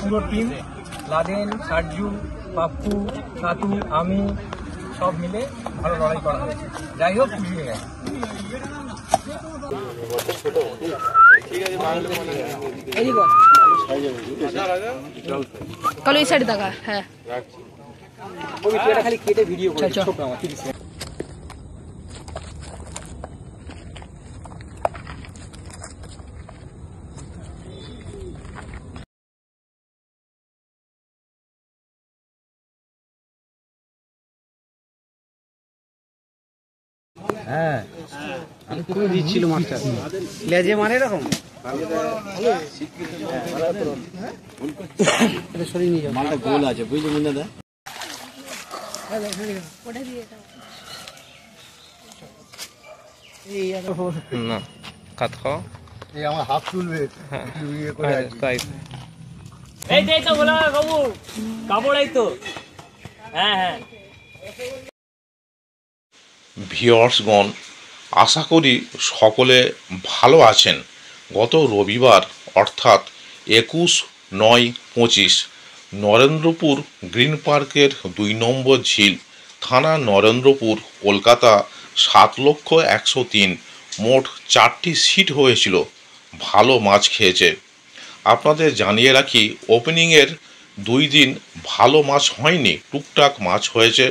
পুরো team, Laden, সার্জু, Pappu, সাতু, আমি সব মিলে ভালো লড়াই করা হয়েছে। যাই হোক, খুশি হয়ে গেছে। কালো এই সাইড দেখা। হ্যাঁ খালি কেটে ভিডিও করে ছোট আমার 30 সেকেন্ড। হ্যাঁ আমি তো দিচ্ছিল মাস্টার লেজে মারে এরকম সরিয়ে নিয়ে যাও। মালটা গোল আছে বুঝলি মুন্না দা। না কাট খাও এই আমার হাফ তুলবে ইয়ে করে তাই এই যে তো বলা বাবু কাপড় এই তো। হ্যাঁ হ্যাঁ ভিউয়ার্সগণ, আশা করি সকলে ভালো আছেন। গত রবিবার অর্থাৎ 21/9/25 নরেন্দ্রপুর গ্রিন পার্কের 2 নম্বর ঝিল, থানা নরেন্দ্রপুর, কলকাতা 7,103,000 মোট 4টি সিট হয়েছিল। ভালো মাছ খেয়েছে। আপনাদের জানিয়ে রাখি, ওপেনিংয়ের 2 দিন ভালো মাছ হয়নি, টুকটাক মাছ হয়েছে।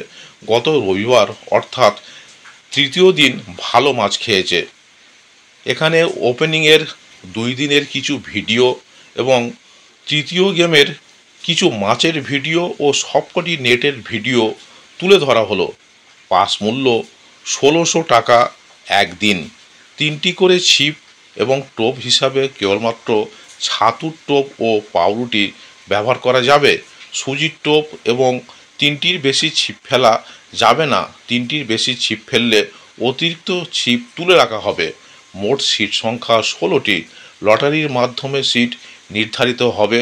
গত রবিবার অর্থাৎ তৃতীয় দিন ভালো মাছ খেয়েছে। এখানে ওপেনিংয়ের 2 দিনের কিছু ভিডিও এবং তৃতীয় গেমের কিছু মাছের ভিডিও ও সবকটি নেটের ভিডিও তুলে ধরা হলো। পাস মূল্য 1600 টাকা একদিন। 3টি করে ছিপ এবং টোপ হিসাবে কেবলমাত্র ছাতুর টোপ ও পাউরুটি ব্যবহার করা যাবে। সুজির টোপ এবং 3টির বেশি ছিপ ফেলা যাবে না। 3টির বেশি ছিপ ফেললে অতিরিক্ত ছিপ তুলে রাখা হবে। মোট সিট সংখ্যা 16টি। লটারির মাধ্যমে সিট নির্ধারিত হবে।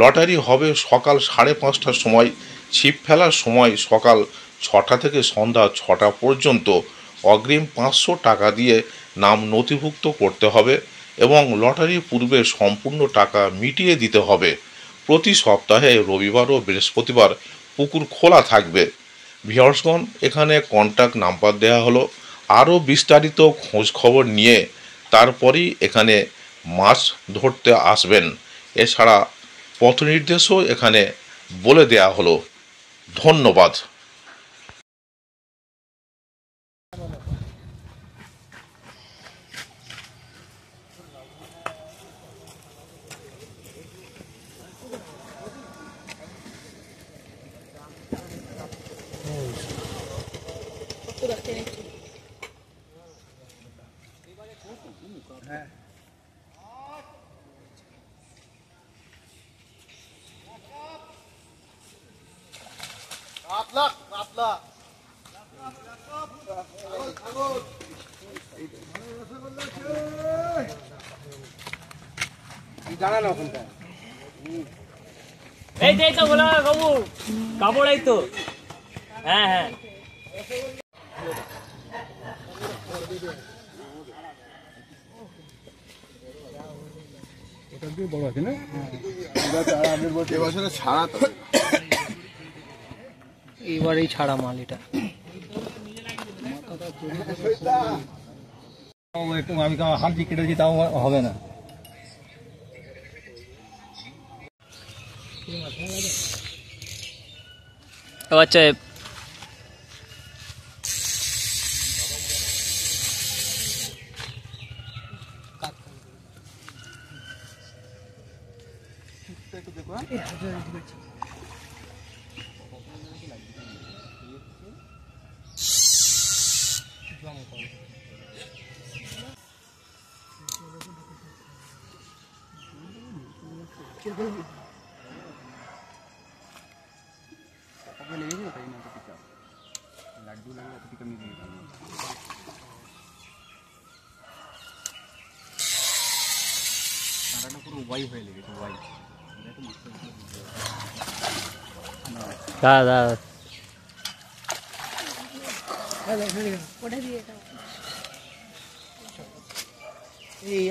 লটারি হবে সকাল 5:30টার সময়। ছিপ ফেলার সময় সকাল 6টা থেকে সন্ধ্যা 6টা পর্যন্ত। অগ্রিম 500 টাকা দিয়ে নাম নথিভুক্ত করতে হবে এবং লটারির পূর্বে সম্পূর্ণ টাকা মিটিয়ে দিতে হবে। প্রতি সপ্তাহে রবিবার ও বৃহস্পতিবার পুকুর খোলা থাকবে। ভিউয়ার্সগণ, এখানে কন্ট্যাক্ট নাম্বার দেওয়া হলো। আরও বিস্তারিত খোঁজ খবর নিয়ে তারপরেই এখানে মাছ ধরতে আসবেন। এছাড়া পথ নির্দেশও এখানে বলে দেয়া হলো। ধন্যবাদ। এই যে তো বলা বাবু কাপড় এই তো। হ্যাঁ হ্যাঁ বড় আছে না এবছরে ছাড়া তো এবারেই ছাড়া মাল এটা। একটু আমি হাত দিয়ে কেটে দিই তাও হবে না। আচ্ছা দাদা এই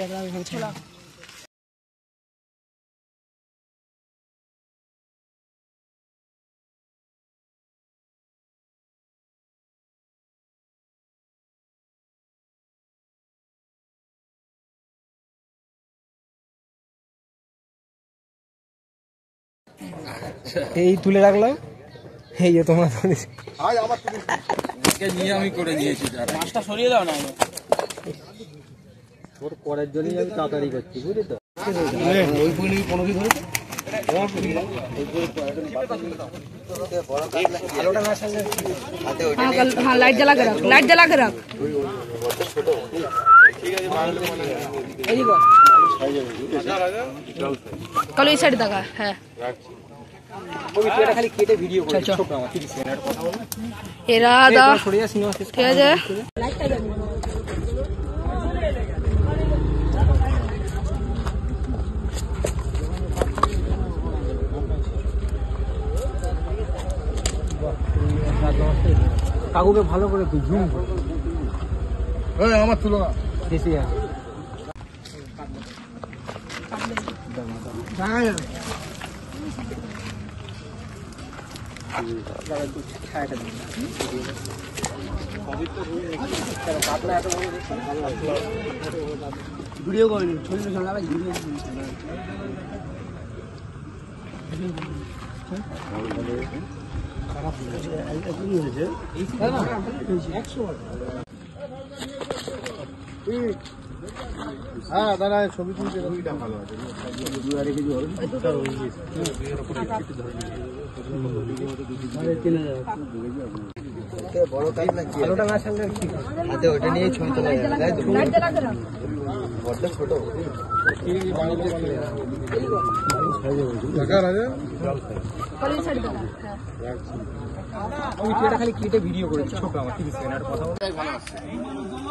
এই তুলে রাখলাম, এই যে তোমরা আজ আমার তুমি নিয়ে আমি করে নিয়েছি। মাছটা সরিয়ে দাও না। তোর পরের জন্যই আমি তাড়াতাড়ি করছি, বুঝলি তো? ওই পুলি কোনো কি ধরেছে? हाँ लाइट जला के रख, लाइट जला के रख। कल इस साइड तक है। খালি কেটে ভিডিও করে চল। ছোট আমার 30 সেকেন্ড কথা বল। एरा दा সরিয়া সিনেমা শেষ ठीक है। কাকুকে ভালো করে তুই ঝুম আমার তুলো না। বেশি আছে। ভিডিও করিনি, ছবি ভিডিও হ্যাঁ দাদা ছবি তুলতে ছবিটা ভালো আছে। ভালোটা না ছাড়লে কি হাতে ওটা নিয়ে ছবি তোলা যাবে, তাই তো? लाइट जला के रख। বড্ড ছোট। টাকা রাজা कल इस साइड तक है। আমি এটা খালি কেটে ভিডিও করেছি ছোট আমার 30 সেকেন্ড আর কথা বল।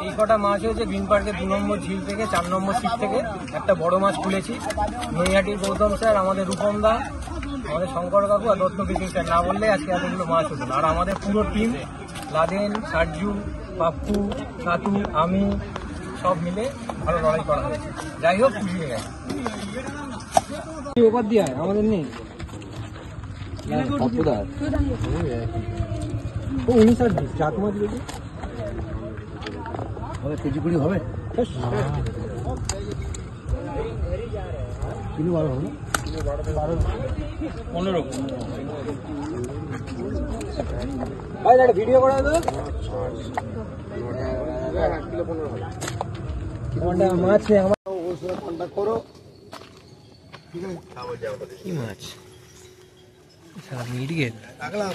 এই কটা মাছ হয়েছে গ্রিন পার্কের 2 নম্বর ঝিল থেকে 4 নম্বর সিট থেকে একটা বড় মাছ তুলেছি। নৈহাটির গৌতম স্যার, আমাদের রূপম দা, আমাদের শঙ্কর কাকু আর দত্ত বিপিন স্যার না বললে আজকে এতগুলো মাছ হতো না। আর আমাদের পুরো টিম লাদেন, সার্জু, পাপ্পু, সাতু, আমি সব মিলে ভালো লড়াই করা হয়েছে। যাই হোক খুশি হয়ে গেছে। ওপার দিয়ে আমাদের নেই ও 19 আর 20 চার মাছ দিয়েছে। কেজি কুড়ি হবে? কিলো 12 হবে? 15। ভাই একটা ভিডিও করা তো কিলো 15 হবে। কোনটা মাছ নেই আমার ওর সাথে কন্ট্যাক্ট করো। কি মাছ? সারা মির্গেল রাখলাম।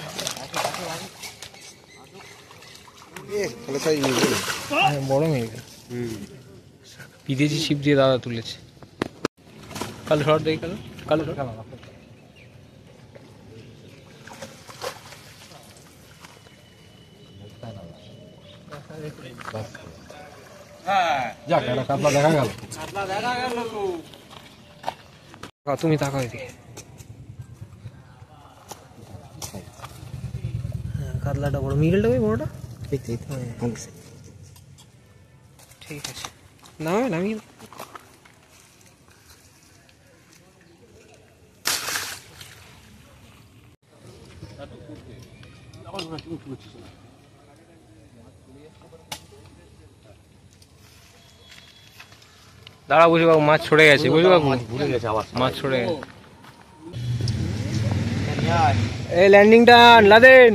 তাহলে তাই নিয়ে বড় মির্গেল। বিদেশি ছিপ দিয়ে দাদা তুলেছে। কালো শর্ট দেখি, কালো শর্ট। যাক একটা কাতলা দেখা গেল। তুমি তাকাও এদিকে। কাতলাটা বড়, মির্গেলটা ওই বড়টা ঠিক আছে, নামে নামিয়ে দাও। দাঁড়া বুঝি বাবু, মাছ ছড়ে গেছে বুঝি বাবু, মাছ ছড়ে গেছে। এই ল্যান্ডিংটা লাদেন।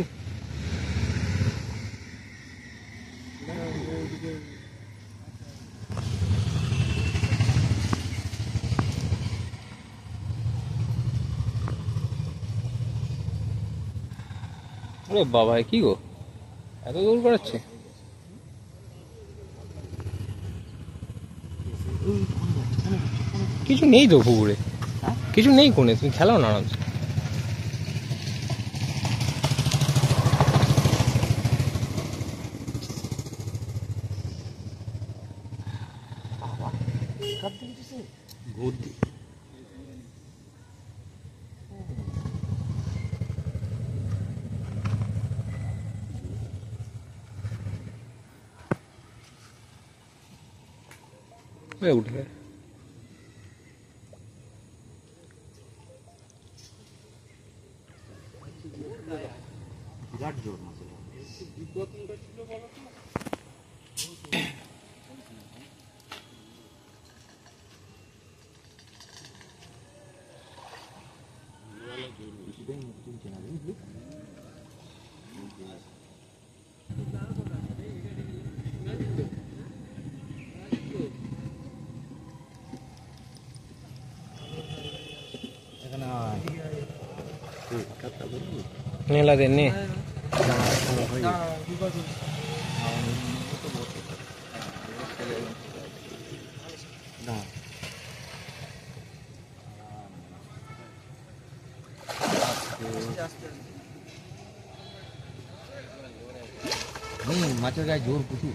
আরে বাবা, কি গো এত দূর করাচ্ছে? কিছু নেই তো পুকুরে, কিছু নেই কোনে, তুমি খেলাও না আরামসে। उठ गए। नीला देने মাছের গায়ে জোর প্রচুর।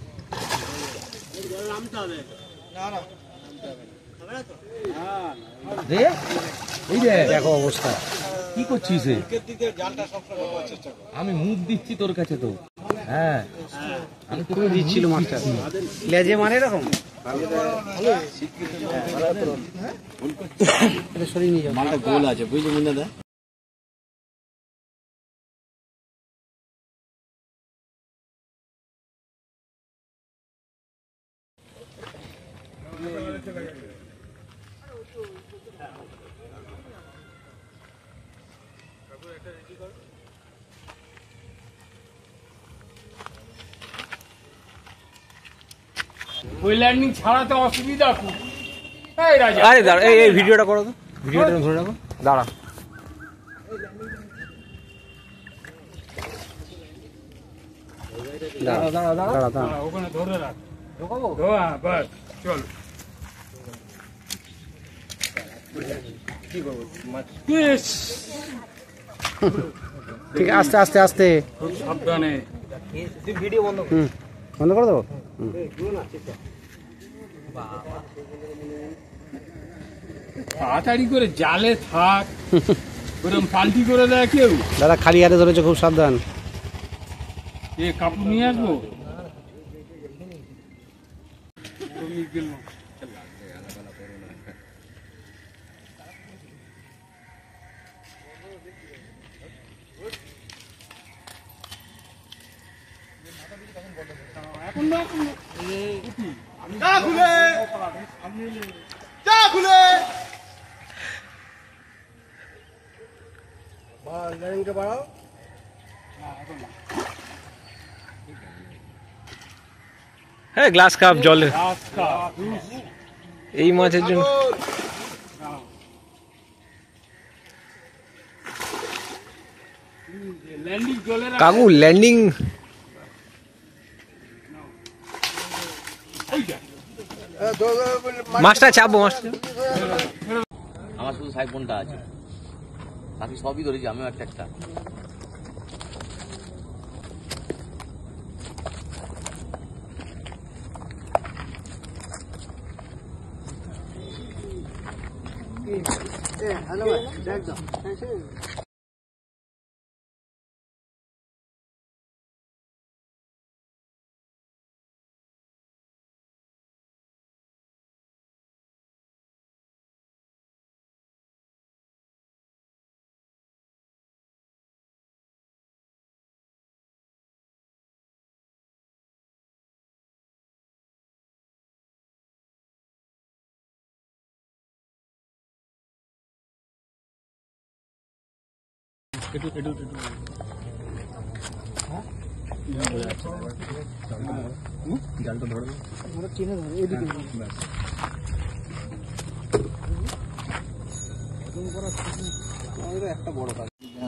দেখো অবস্থা কি করছিস আমি মুখ দিচ্ছি তোর কাছে তো হ্যাঁ আমি তোকে দিচ্ছিল মাছটা লেজে মারে এরকম সরিয়ে নিয়ে যাও মালটা গোল আছে বুঝলি মুন্না দা ওই ল্যান্ডিং ছাড়াতে অসুবিধা খুব। এই রাজা আরে দাঁড়া এই ভিডিওটা করো তো ভিডিওটা ধরে রাখো দাঁড়া দাঁড়া ওখানে ধরে রাখ হ্যাঁ বাস চল ঠিক আস্তে আস্তে আস্তে সাবধানে বন্ধ করে দেবো তাড়াতাড়ি করে জালে থাক ওরকম পাল্টি করে দেয় কেউ দাদা খালি হাতে ধরেছে খুব সাবধান এ কাপড় নিয়ে আসবো হ্যাঁ গ্লাস কাপ জলের এই মাছের জন্য ল্যান্ডিং চলে কাকু ল্যান্ডিং মাছটা চাপবো মাছটা আমার শুধু সাইফোনটা আছে বাকি সবই ধরেছি আমিও একটা একটা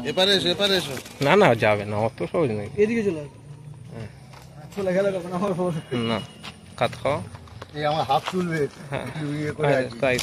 এপারে এসো এপারে এসো। না না যাবে না অত সহজ নেই এদিকে চলে গেলে কখন আমার না কাত খাওয়া এই আমার হাত তুলবে হ্যাঁ ইয়ে করে তাই